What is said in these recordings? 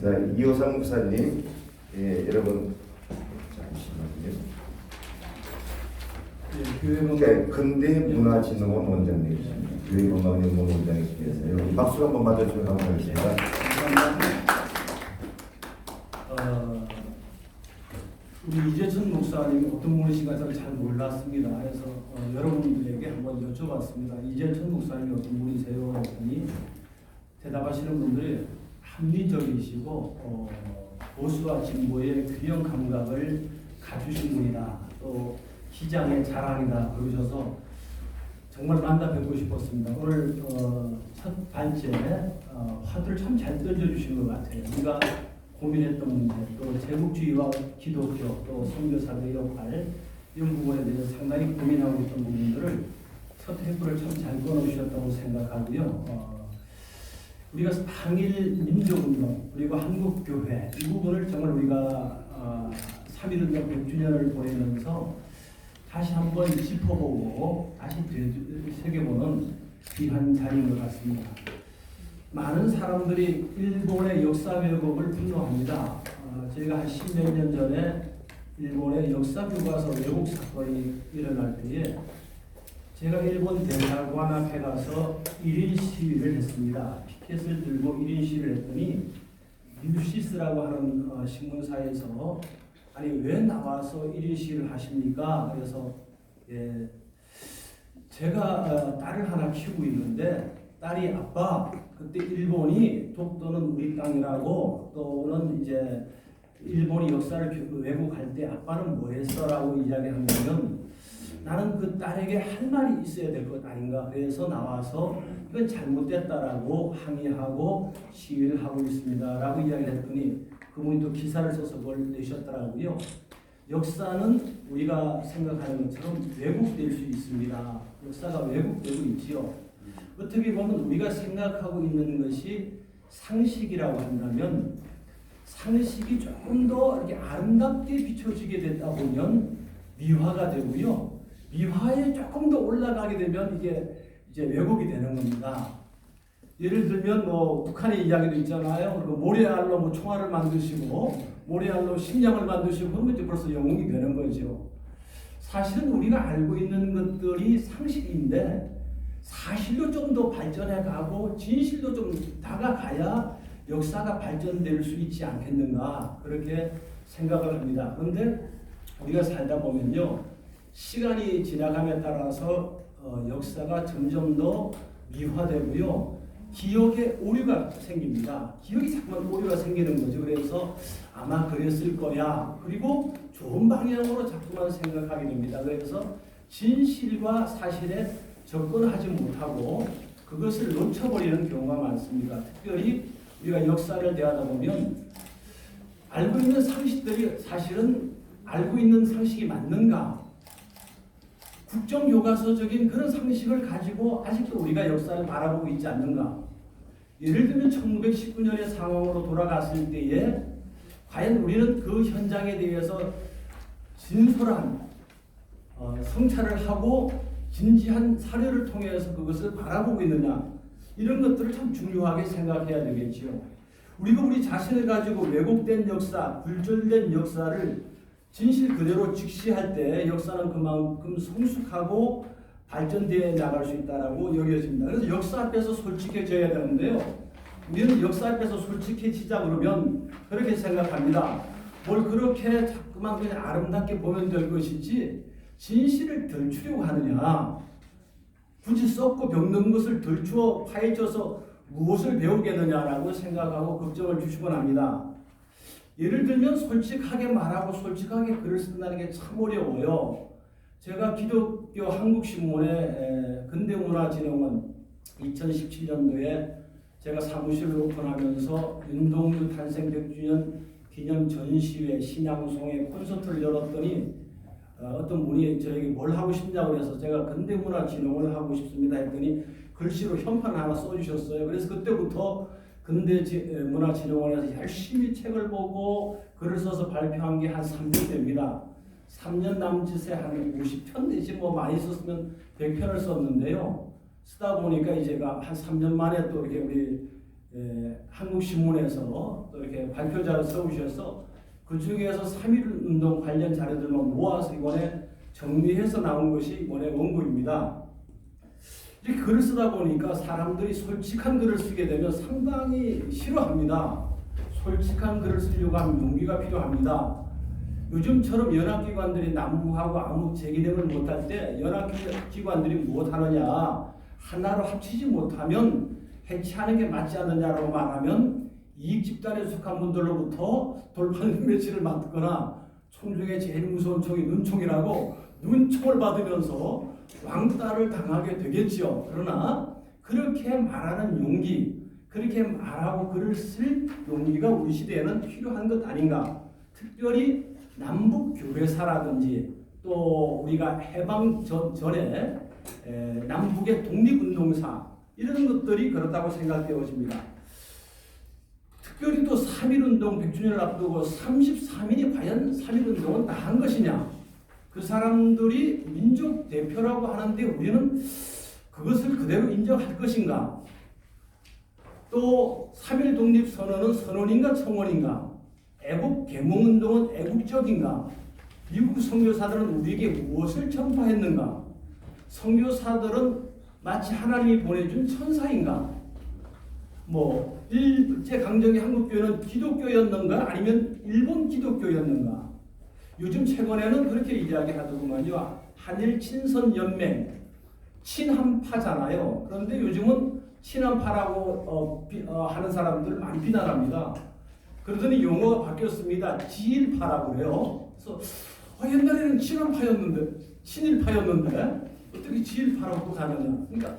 자, 이호상 목사님, 여러분 잠시만요. 근대 문화진흥원 원장님이십니다. 교육건강연구원 원장님께서 여러분 박수 한번 맞아주시면 감사하겠습니다. 우리 이재천 목사님이 어떤 분이신가 저는 잘 몰랐습니다. 그래서 여러분들에게 한번 여쭤봤습니다. 이재천 목사님이 어떤 분이세요? 했더니 대답하시는 분들이 합리적이시고 보수와 진보의 균형 감각을 갖추신 분이다. 또 시장의 자랑이다. 그러셔서 정말 만나 뵙고 싶었습니다. 오늘 첫 단체 화두를 참 잘 던져주신 것 같아요. 우리가 고민했던 문제, 또 제국주의와 기독교, 또 선교사들의 역할 이런 부분에 대해서 상당히 고민하고 있던 부분들을 첫 템플을 참 잘 꺼내주셨다고 생각하고요. 우리가 항일 민족운동 그리고 한국교회 이 부분을 정말 우리가 3.1운동 100주년을 보내면서 다시 한번 짚어보고 다시 새겨보는 귀한 자리인 것 같습니다. 많은 사람들이 일본의 역사 왜곡을 분노합니다. 저희가 한 10몇 년 전에 일본의 역사 교과서 왜곡 사건이 일어날 때에 제가 일본 대사관 앞에 가서 1인 시위를 했습니다. 피켓을 들고 1인 시위를 했더니 뉴시스라고 하는 신문사에서 아니 왜 나와서 1인 시위를 하십니까? 그래서 제가 딸을 하나 키우고 있는데 딸이 아빠 그때 일본이 독도는 우리 땅이라고 또는 이제 일본이 역사를 왜곡할 때 아빠는 뭐 했어라고 이야기하면 나는 그 딸에게 할 말이 있어야 될 것 아닌가. 그래서 나와서 이건 잘못됐다라고 항의하고 시위를 하고 있습니다라고 이야기를 했더니 그분이 또 기사를 써서 그걸 내셨더라고요. 역사는 우리가 생각하는 것처럼 왜곡될 수 있습니다. 역사가 왜곡되고 있지요. 어떻게 보면 우리가 생각하고 있는 것이 상식이라고 한다면 상식이 조금 더 이렇게 아름답게 비춰지게 되다 보면 미화가 되고요. 미화에 조금 더 올라가게 되면 이게 이제 왜곡이 되는 겁니다. 예를 들면 뭐 북한의 이야기도 있잖아요. 모래알로 뭐 총알을 만드시고 모래알로 식량을 만드시고 그러면 이제 벌써 영웅이 되는 거죠. 사실은 우리가 알고 있는 것들이 상식인데 사실로 좀 더 발전해 가고 진실도 좀 다가가야 역사가 발전될 수 있지 않겠는가 그렇게 생각을 합니다. 그런데 우리가 살다 보면요 시간이 지나감에 따라서 역사가 점점 더 미화되고요 기억에 오류가 생깁니다. 기억이 자꾸만 오류가 생기는 거죠. 그래서 아마 그랬을 거야. 그리고 좋은 방향으로 자꾸만 생각하게 됩니다. 그래서 진실과 사실에 접근하지 못하고 그것을 놓쳐버리는 경우가 많습니다. 특별히 우리가 역사를 대하다 보면 알고 있는 상식들이 사실은 알고 있는 상식이 맞는가? 국정교과서적인 그런 상식을 가지고 아직도 우리가 역사를 바라보고 있지 않는가? 예를 들면 1919년의 상황으로 돌아갔을 때에 과연 우리는 그 현장에 대해서 진솔한 성찰을 하고 진지한 사료를 통해서 그것을 바라보고 있느냐 이런 것들을 참 중요하게 생각해야 되겠지요. 우리가 우리 자신을 가지고 왜곡된 역사, 굴절된 역사를 진실 그대로 직시할 때 역사는 그만큼 성숙하고 발전되어 나갈 수 있다라고 여겨집니다. 그래서 역사 앞에서 솔직해져야 되는데요. 우리는 역사 앞에서 솔직해지자 그러면 그렇게 생각합니다. 뭘 그렇게 자꾸만 그냥 아름답게 보면 될 것이지 진실을 덜추려고 하느냐. 굳이 썩고 병든 것을 덜추어 파헤쳐서 무엇을 배우겠느냐라고 생각하고 걱정을 주시곤 합니다. 예를 들면 솔직하게 말하고 솔직하게 글을 쓴다는 게 참 어려워요. 제가 기독교 한국신문의 근대문화진흥원 2017년도에 제가 사무실을 오픈하면서 윤동주 탄생 100주년 기념 전시회 신앙송의 콘서트를 열었더니 어떤 분이 저에게 뭘 하고 싶냐고 해서 제가 근대문화진흥원을 하고 싶습니다 했더니 글씨로 현판 하나 써주셨어요. 그래서 그때부터 근대문화진흥원에서 열심히 책을 보고 글을 써서 발표한 게 한 3년 됩니다. 3년 남짓에 한 50편 내지 뭐 많이 썼으면 100편을 썼는데요. 쓰다 보니까 이제가 한 3년 만에 또 이렇게 우리 한국신문에서 또 이렇게 발표자로 세우셔서 그 중에서 3.1운동 관련 자료들만 모아서 이번에 정리해서 나온 것이 이번에 원고입니다. 이렇게 글을 쓰다 보니까 사람들이 솔직한 글을 쓰게 되면 상당히 싫어합니다. 솔직한 글을 쓰려고 하면 용기가 필요합니다. 요즘처럼 연합기관들이 남부하고 아무 제기력을 못할 때 연합기관들이 무엇하느냐, 하나로 합치지 못하면 해체하는 게 맞지 않느냐라고 말하면 이익집단에 속한 분들로부터 돌판 매치를 맡거나 총 중에 제일 무서운 총이 눈총이라고 눈총을 받으면서 왕따를 당하게 되겠지요. 그러나 그렇게 말하는 용기, 그렇게 말하고 글을 쓸 용기가 우리 시대에는 필요한 것 아닌가. 특별히 남북 교회사라든지 또 우리가 해방 전에 남북의 독립운동사 이런 것들이 그렇다고 생각되어집니다. 특별히 또 3.1운동 100주년을 앞두고 33인이 과연 3.1운동은 다 한 것이냐? 그 사람들이 민족 대표라고 하는데 우리는 그것을 그대로 인정할 것인가? 또 3.1 독립선언은 선언인가 청원인가? 애국 계몽운동은 애국적인가? 미국 선교사들은 우리에게 무엇을 전파했는가? 선교사들은 마치 하나님이 보내준 천사인가? 일제강점기 한국교회는 기독교였는가? 아니면 일본 기독교였는가? 요즘 최근에는 그렇게 이야기하더구만요. 한일 친선연맹, 친한파잖아요. 그런데 요즘은 친한파라고 하는 사람들 많이 비난합니다. 그러더니 용어가 바뀌었습니다. 지일파라고 그래요. 그래서 옛날에는 친일파였는데 어떻게 지일파라고 또 가느냐. 그러니까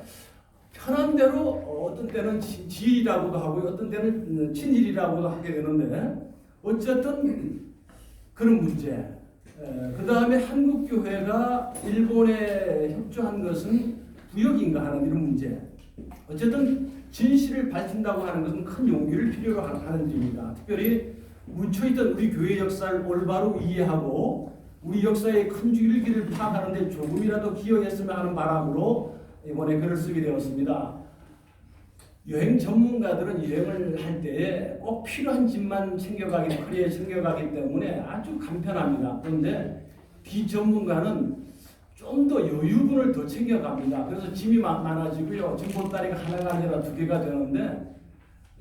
편한 대로 어떤 때는 지일이라고도 하고 어떤 때는 친일이라고도 하게 되는데 어쨌든 그런 문제. 그 다음에 한국교회가 일본에 협조한 것은 부역인가 하는 이런 문제. 어쨌든 진실을 밝힌다고 하는 것은 큰 용기를 필요로 하는 일입니다. 특별히 묻혀있던 우리 교회 역사를 올바로 이해하고 우리 역사의 큰 줄기를 파악하는 데 조금이라도 기여했으면 하는 바람으로 이번에 글을 쓰게 되었습니다. 여행 전문가들은 여행을 할 때 꼭 필요한 짐만 챙겨가기 때문에 아주 간편합니다. 그런데 비전문가는 좀 더 여유분을 더 챙겨갑니다. 그래서 짐이 많아지고요. 짐보따리가 하나가 아니라 2개가 되는데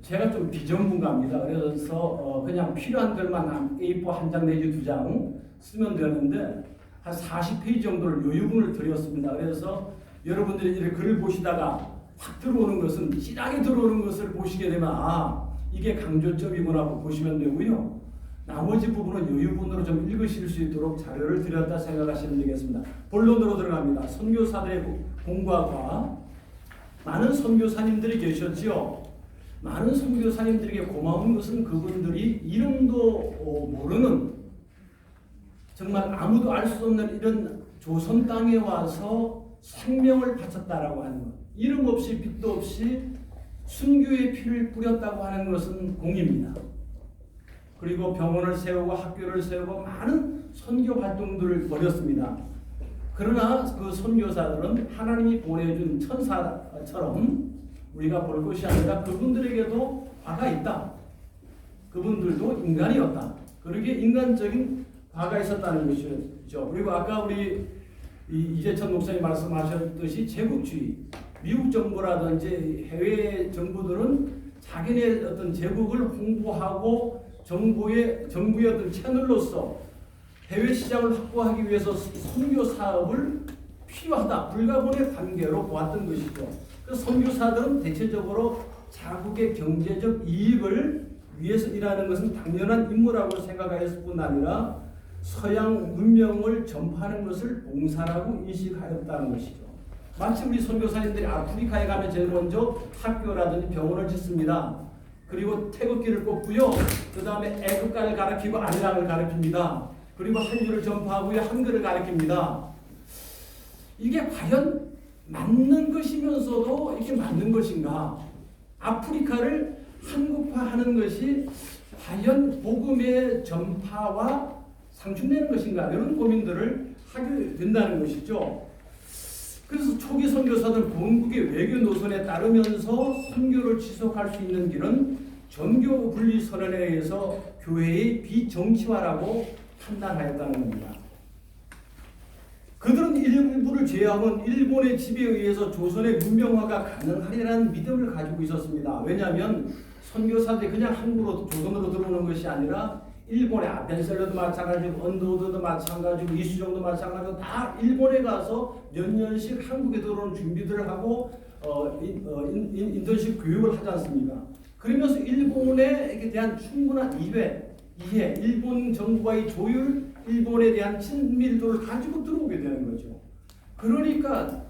제가 좀 비전문가입니다. 그래서 그냥 필요한 글만 A4 한 장 내지 2장 쓰면 되는데 한 40페이지 정도를 여유분을 드렸습니다. 그래서 여러분들이 이렇게 글을 보시다가 확 들어오는 것은 진하게 들어오는 것을 보시게 되면 이게 강조점이구나 하고 보시면 되고요. 나머지 부분은 여유분으로 좀 읽으실 수 있도록 자료를 드렸다 생각하시면 되겠습니다. 본론으로 들어갑니다. 선교사들의 공과가 많은 선교사님들이 계셨지요. 많은 선교사님들에게 고마운 것은 그분들이 이름도 모르는 정말 아무도 알 수 없는 이런 조선 땅에 와서 생명을 바쳤다라고 하는 것. 이름 없이 빛도 없이 순교의 피를 뿌렸다고 하는 것은 공입니다. 그리고 병원을 세우고 학교를 세우고 많은 선교 활동들을 벌였습니다. 그러나 그 선교사들은 하나님이 보내준 천사처럼 우리가 볼 것이 아니라 그분들에게도 과가 있다. 그분들도 인간이었다. 그렇게 인간적인 과가 있었다는 것이죠. 그리고 아까 우리 이재천 목사님 말씀하셨듯이 제국주의, 미국 정부라든지 해외 정부들은 자기네 어떤 제국을 홍보하고 정부의 어떤 채널로서 해외 시장을 확보하기 위해서 선교 사업을 필요하다, 불가분의 관계로 보았던 것이죠. 그 선교사들은 대체적으로 자국의 경제적 이익을 위해서 일하는 것은 당연한 임무라고 생각하였을 뿐 아니라 서양 문명을 전파하는 것을 봉사라고 인식하였다는 것이죠. 마치 우리 선교사님들이 아프리카에 가면 제일 먼저 학교라든지 병원을 짓습니다. 그리고 태극기를 꽂고요. 그 다음에 애국가를 가르치고 안락을 가르칩니다. 그리고 한유를 전파하고요. 한글을 가르칩니다. 이게 과연 맞는 것이면서도 이게 맞는 것인가? 아프리카를 한국화하는 것이 과연 복음의 전파와 상충되는 것인가? 이런 고민들을 하게 된다는 것이죠. 그래서 초기 선교사들 본국의 외교 노선에 따르면서 선교를 지속할 수 있는 길은 전교 분리 선언에 의해서 교회의 비정치화라고 판단하였다는 겁니다. 그들은 일부를 제외하면 일본의 지배에 의해서 조선의 문명화가 가능하리라는 믿음을 가지고 있었습니다. 왜냐하면 선교사들이 그냥 한국으로 조선으로 들어오는 것이 아니라 일본의 아펜셀러도 마찬가지고 언더우드도 마찬가지고 이수정도 마찬가지고 다 일본에 가서 몇 년씩 한국에 들어오는 준비들을 하고 인턴십 교육을 하지 않습니까? 그러면서 일본에 대한 충분한 이해, 일본 정부와의 조율, 일본에 대한 친밀도를 가지고 들어오게 되는 거죠. 그러니까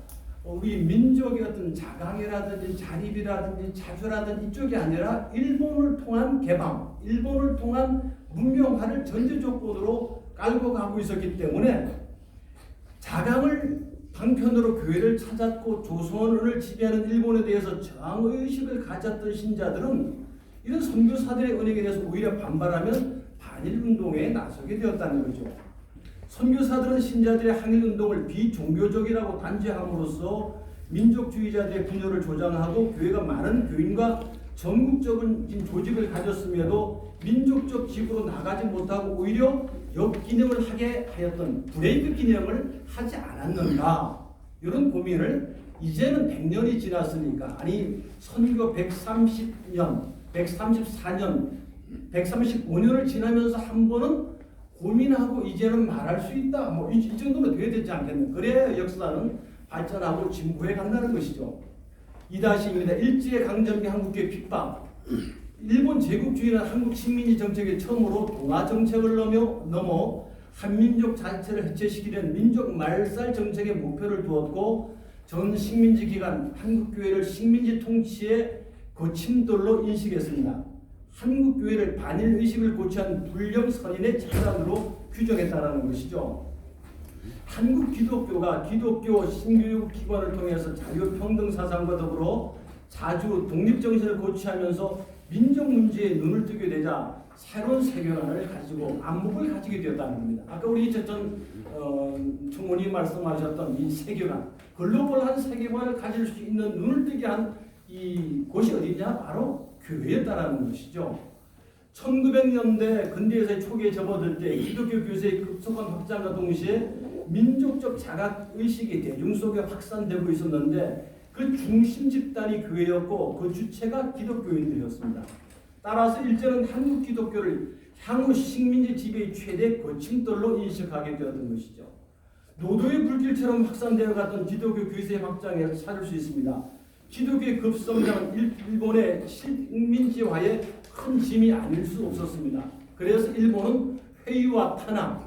우리 민족의 어떤 자강이라든지 자립이라든지 자주라든지 이쪽이 아니라 일본을 통한 개방, 일본을 통한 문명화를 전제 조건으로 깔고 가고 있었기 때문에 자강을 방편으로 교회를 찾았고 조선을 지배하는 일본에 대해서 저항의식을 가졌던 신자들은 이런 선교사들의 은행에 대해서 오히려 반발하면 반일운동에 나서게 되었다는 거죠. 선교사들은 신자들의 항일운동을 비종교적이라고 단죄함으로써 민족주의자들의 분열을 조장하고 교회가 많은 교인과 전국적인 조직을 가졌음에도 민족적 지구로 나가지 못하고 오히려 역기능을 하게 하였던 브레이크 기능을 하지 않았는가, 이런 고민을 이제는 100년이 지났으니까, 아니 선교 130년, 134년, 135년을 지나면서 한 번은 고민하고 이제는 말할 수 있다, 뭐 이 정도는 돼야 되지 않겠나. 그래야 역사는 발전하고 진보해 간다는 것이죠. 2-2입니다. 일제강점기 한국교회 핍박. 일본 제국주의는 한국 식민지 정책의 처음으로 동아 정책을 넘어 한민족 자체를 해체시키려는 민족 말살 정책의 목표를 두었고, 전 식민지 기간 한국교회를 식민지 통치의 거침돌로 인식했습니다. 한국교회를 반일 의식을 고취한 불령 선인의 재단으로 규정했다는 것이죠. 한국 기독교가 기독교 신교육 기관을 통해서 자유평등 사상과 더불어 자주 독립정신을 고취하면서 민족 문제에 눈을 뜨게 되자 새로운 세계관을 가지고 안목을 가지게 되었다는 겁니다. 아까 우리 전 총무님 말씀하셨던 이 세계관, 글로벌한 세계관을 가질 수 있는 눈을 뜨게 한 이 곳이 어디냐? 바로 교회였다라는 것이죠. 1900년대 근대에서의 초기에 접어들 때 기독교 교세의 급속한 확장과 동시에 민족적 자각의식이 대중 속에 확산되고 있었는데 그 중심 집단이 교회였고 그 주체가 기독교인들이었습니다. 따라서 일제는 한국 기독교를 향후 식민지 지배의 최대 거침돌로 인식하게 되었던 것이죠. 노도의 불길처럼 확산되어 갔던 기독교 교세의 확장에서 찾을 수 있습니다. 기독교의 급성장은 일본의 식민지화에 큰 짐이 아닐 수 없었습니다. 그래서 일본은 회유와 탄압,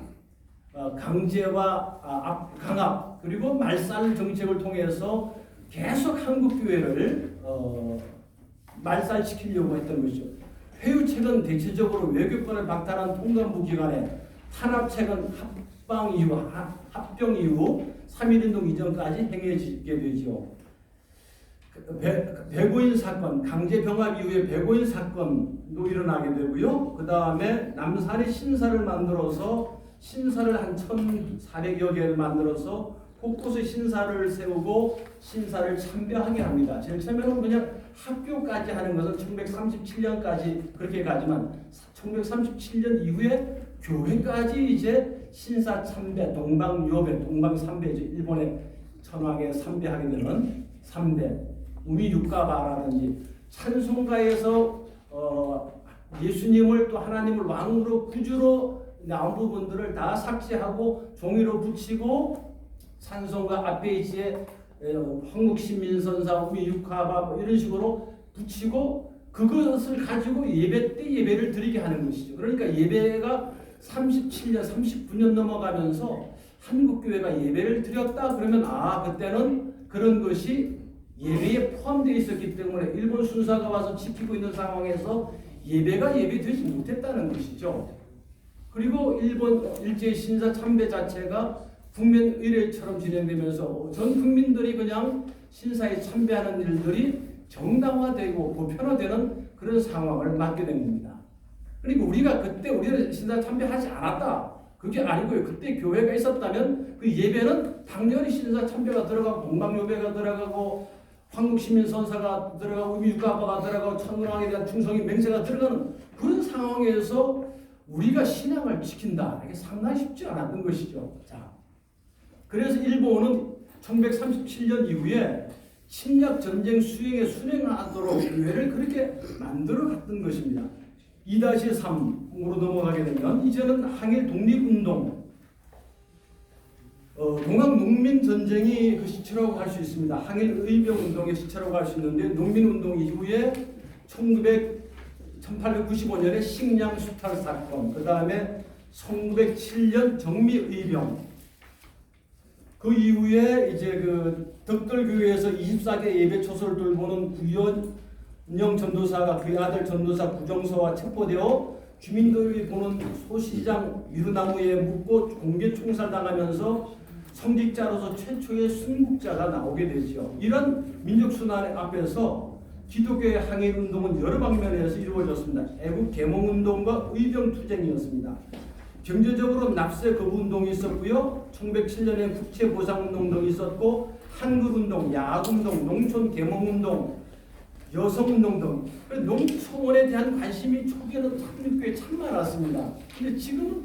강제와 강압, 그리고 말살 정책을 통해서 계속 한국교회를 말살시키려고 했던 것이죠. 회유책은 대체적으로 외교권을 박탈한 통감부 기관에, 탄압책은 합병 이후 3.1운동 이전까지 행해지게 되죠. 배고인 사건, 강제병합 이후에 배고인 사건도 일어나게 되고요. 그 다음에 남산에 신사를 만들어서 신사를 한 1,400여 개를 만들어서 곳곳에 신사를 세우고 신사를 참배하게 합니다. 제일 처음에는 그냥 학교까지 하는 것은 1937년까지 그렇게 가지만 1937년 이후에 교회까지 이제 신사 참배, 동방요배, 동방삼배죠. 일본의 천황에 참배하게 되는 삼배, 우미유가바라든지 찬송가에서 예수님을 또 하나님을 왕으로 구주로 나온 부분들을 다 삭제하고 종이로 붙이고 찬송가 앞페이지에 한국신민선사, 우미유가바 이런 식으로 붙이고 그것을 가지고 예배 때 예배를 드리게 하는 것이죠. 그러니까 예배가 37년, 39년 넘어가면서 한국교회가 예배를 드렸다 그러면 그때는 그런 것이 예배에 포함되어 있었기 때문에 일본 순사가 와서 지키고 있는 상황에서 예배가 예배되지 못했다는 것이죠. 그리고 일본 일제 신사 참배 자체가 국민 의례처럼 진행되면서 전 국민들이 그냥 신사에 참배하는 일들이 정당화되고 보편화되는 그런 상황을 맞게 된 겁니다. 그리고 우리가 그때 우리는 신사 참배하지 않았다. 그게 아니고요. 그때 교회가 있었다면 그 예배는 당연히 신사 참배가 들어가고 동방요배가 들어가고 황국시민선사가 들어가고 유가바가 들어가고 천문왕에 대한 충성이 맹세가 들어가는 그런 상황에서 우리가 신앙을 지킨다. 이게 상당히 쉽지 않았던 것이죠. 자, 그래서 일본은 1137년 이후에 침략 전쟁 수행에 순행하도록 교회를 그렇게 만들어 갔던 것입니다. 2-3으로 넘어가게 되면 이제는 항일 독립운동, 동학농민전쟁이 그 시초라고 할 수 있습니다. 항일 의병운동의 시초라고 할 수 있는데 농민운동 이후에 1895년에 식량 수탈 사건, 그 다음에 1907년 정미의병, 그 이후에 이제 그 덕들교회에서 24개 예배 초소를 돌보는 구현영 전도사가 그의 아들 전도사 구정서와 체포되어 주민들이 보는 소시장 위루나무에 묻고 공개 총살당하면서 성직자로서 최초의 순국자가 나오게 되죠. 이런 민족순환 앞에서 기독교의 항일운동은 여러 방면에서 이루어졌습니다. 애국 계몽운동과 의병투쟁이었습니다. 경제적으로 납세 거부운동이 있었고요. 1907년에 국채보상운동 등이 있었고 한글운동, 야학운동, 농촌계몽운동, 여성운동 등 농촌에 대한 관심이 초기에는 한국교회에 참 많았습니다. 근데 지금은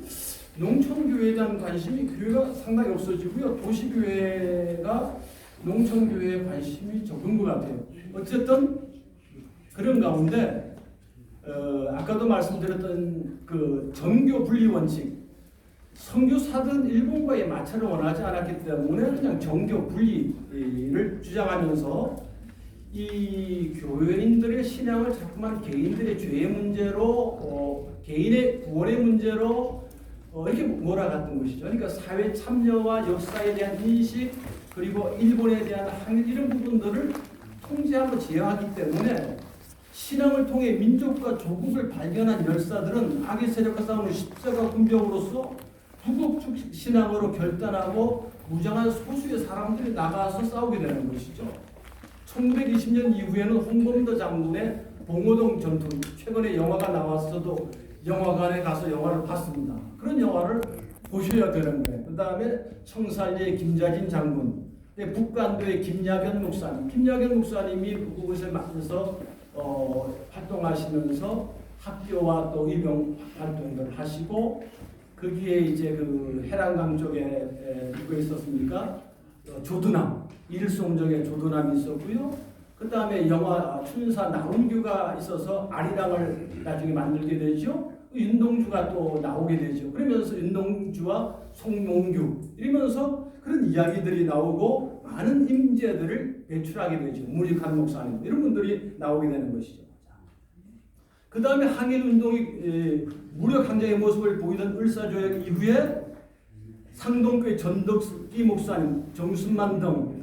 농촌교회에 대한 관심이 교회가 상당히 없어지고요. 도시교회가 농촌교회에 관심이 적은 것 같아요. 어쨌든 그런 가운데 아까도 말씀드렸던 그 정교 분리 원칙, 선교사들은 일본과의 마찰을 원하지 않았기 때문에 그냥 정교 분리를 주장하면서 이 교회인들의 신앙을 자꾸만 개인들의 죄의 문제로 개인의 구원의 문제로 이렇게 몰아갔던 것이죠. 그러니까 사회 참여와 역사에 대한 인식 그리고 일본에 대한 항일 이런 부분들을 통제하고 제어하기 때문에 신앙을 통해 민족과 조국을 발견한 열사들은 악의 세력과 싸우는 십자가 군병으로서 부국적 신앙으로 결단하고 무장한 소수의 사람들이 나가서 싸우게 되는 것이죠. 1920년 이후에는 홍범도 장군의 봉오동 전투, 최근에 영화가 나왔어도 영화관에 가서 영화를 봤습니다. 그런 영화를 보셔야 되는 거예요. 그 다음에 청산리의 김자진 장군, 북간도의 김야견 목사님, 김야견 목사님이 그곳에 맡아서 활동하시면서 학교와 또 의병 활동을 하시고 거기에 이제 그 해랑강 쪽에 누가 있었습니까? 조두남, 일송정의 조두남이 있었고요. 그 다음에 영화 춘사 나훈규가 있어서 아리랑을 나중에 만들게 되죠. 윤동주가 또 나오게 되죠. 그러면서 윤동주와 송용규 이러면서 그런 이야기들이 나오고 많은 인재들을 배출하게 되죠. 무익한 목사님 이런 분들이 나오게 되는 것이죠. 그 다음에 항일운동이 무력 항쟁의 모습을 보이던 을사조약 이후에 상동교회 전덕기 목사님, 정순만 등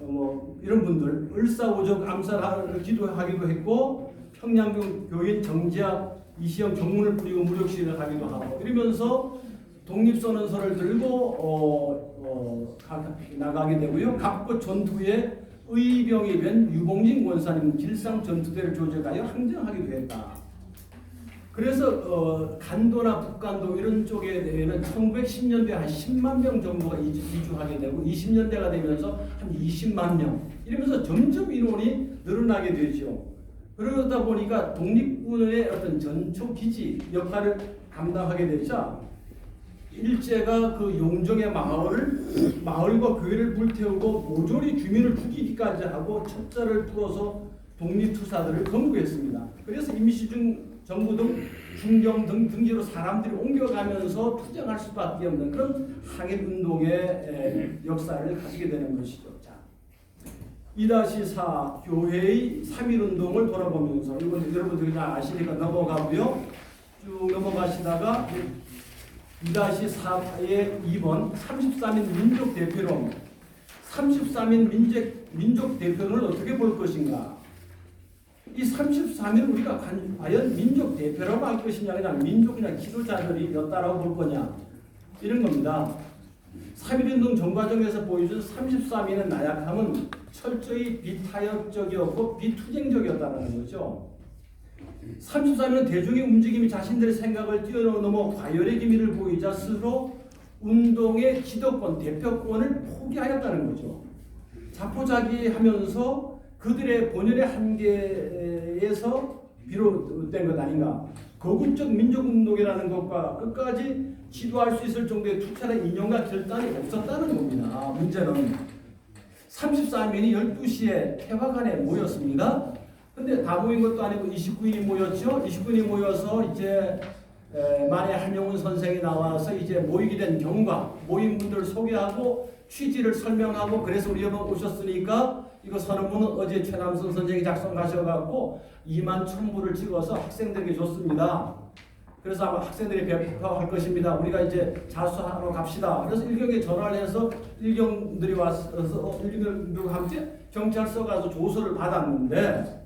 이런 분들 을사오적 암살을 기도하기도 했고 평양교 교인 정지학 이시영 정문을 뿌리고 무력시위를 하기도 하고 이러면서 독립선언서를 들고 나가게 되고요. 갑고 전투에 의병이 된 유봉진 권사님 길상 전투대를 조직하여 항쟁하기도 했다. 그래서 간도나 북간도 이런 쪽에 대해는 1910년대 한 10만 명 정도가 이주하게 되고 20년대가 되면서 한 20만 명 이러면서 점점 인원이 늘어나게 되죠. 그러다 보니까 독립군의 어떤 전초 기지 역할을 감당하게 되자 일제가 그 용정의 마을과 교회를 불태우고 모조리 주민을 죽이기까지 하고 첩자를 풀어서 독립투사들을 검거했습니다. 그래서 임시중 정부 등 중경 등 등지로 사람들이 옮겨가면서 투쟁할 수밖에 없는 그런 항일운동의 역사를 가지게 되는 것이죠. 자, 2-4 교회의 3.1운동을 돌아보면서 이건 여러분들이 다 아시니까 넘어가고요. 쭉 넘어가시다가 2-4의 2번 33인 민족 대표론 33인 민족 대표론을 어떻게 볼 것인가. 이 33인 우리가 과연 민족 대표라고 할 것이냐 그냥 민족 그냥 지도자들이었다라고 볼 거냐 이런 겁니다. 3.1운동 전 과정에서 보여준 33인의 나약함은 철저히 비타협적이었고 비투쟁적이었다는 거죠. 33인은 대중의 움직임이 자신들의 생각을 뛰어넘어 과열의 기미를 보이자 스스로 운동의 지도권, 대표권을 포기하였다는 거죠. 자포자기하면서 그들의 본연의 한계에서 비롯된 것 아닌가. 거국적 민족운동이라는 것과 끝까지 지도할 수 있을 정도의 투철한 인연과 결단이 없었다는 겁니다. 문제는 34인이 12시에 태화관에 모였습니다. 근데 다 모인 것도 아니고 29인이 모였죠. 29인이 모여서 이제 만해 한용운 선생이 나와서 이제 모이게 된 경과, 모인 분들 소개하고 취지를 설명하고, 그래서 우리 여러분 오셨으니까 이거 선언문은 어제 최남선 선생이 작성하셔갖고 2만 1,000부를 찍어서 학생들에게 줬습니다. 그래서 아마 학생들이 배포할 것입니다. 우리가 이제 자수하러 갑시다. 그래서 일경에 전화를 해서 일경들이 와서 일경들과 함께 경찰서 가서 조서를 받았는데,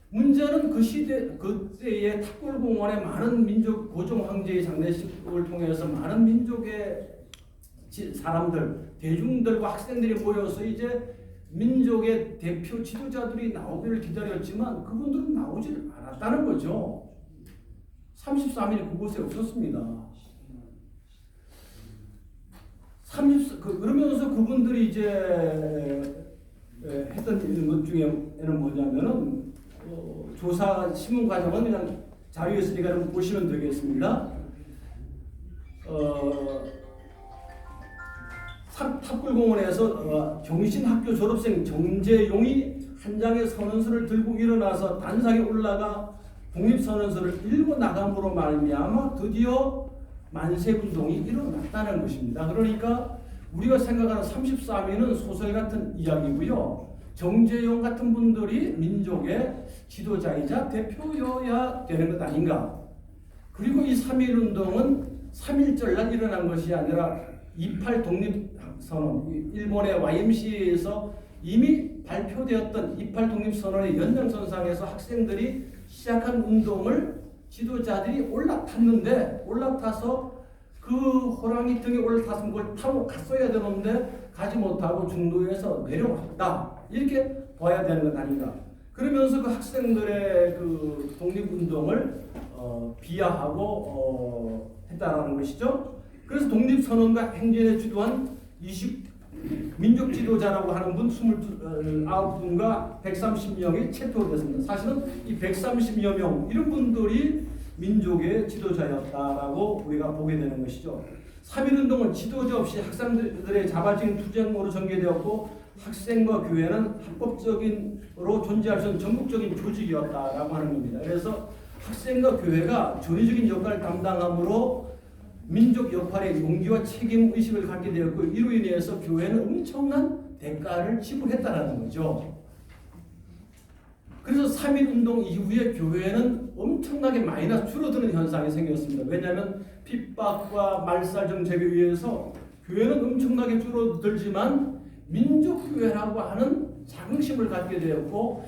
문제는 그 시대 그때의 탑골공원에 많은 민족 고종 황제의 장례식을 통해서 많은 민족의 사람들, 대중들과 학생들이 모여서 이제 민족의 대표 지도자들이 나오기를 기다렸지만 그분들은 나오질 않았다는 거죠. 33일 그곳에 없었습니다. 그러면서 그분들이 이제 했던 것 중에는 뭐냐면은 조사 신문 과정은 그냥 자료에 있으니까 보시면 되겠습니다. 탑골공원에서 경신학교 졸업생 정재용이 한 장의 선언서를 들고 일어나서 단상에 올라가 독립선언서를 읽고 나감으로 말미암아 드디어 만세운동이 일어났다는 것입니다. 그러니까 우리가 생각하는 33위는 소설 같은 이야기고요. 정재용 같은 분들이 민족의 지도자이자 대표여야 되는 것 아닌가. 그리고 이 3.1운동은 3.1절날 일어난 것이 아니라 28 독립선언, 일본의 YMCA에서 이미 발표되었던 28 독립선언의 연장선상에서 학생들이 시작한 운동을 지도자들이 올라탔는데, 올라타서 그 호랑이 등에 올라탔으면 그걸 타고 갔어야 되는데 가지 못하고 중도에서 내려왔다. 이렇게 봐야 되는 것 아닌가. 그러면서 그 학생들의 그 독립운동을 비하하고 했다라는 것이죠. 그래서 독립선언과 행진에 주도한 민족 지도자라고 하는 분 29분과 130명이 체포됐습니다. 사실은 이 130여 명 이런 분들이 민족의 지도자였다라고 우리가 보게 되는 것이죠. 3.1운동은 지도자 없이 학생들의 자발적인 투쟁으로 전개되었고, 학생과 교회는 합법적인으로 존재할 수 있는 전국적인 조직이었다라고 하는 겁니다. 그래서 학생과 교회가 전위적인 역할을 담당함으로 민족 역할의 용기와 책임 의식을 갖게 되었고, 이로 인해서 교회는 엄청난 대가를 지불했다라는 거죠. 그래서 3.1운동 이후에 교회는 엄청나게 마이너스 줄어드는 현상이 생겼습니다. 왜냐하면 핍박과 말살 정책에 의해서 교회는 엄청나게 줄어들지만 민족교회라고 하는 자긍심을 갖게 되었고,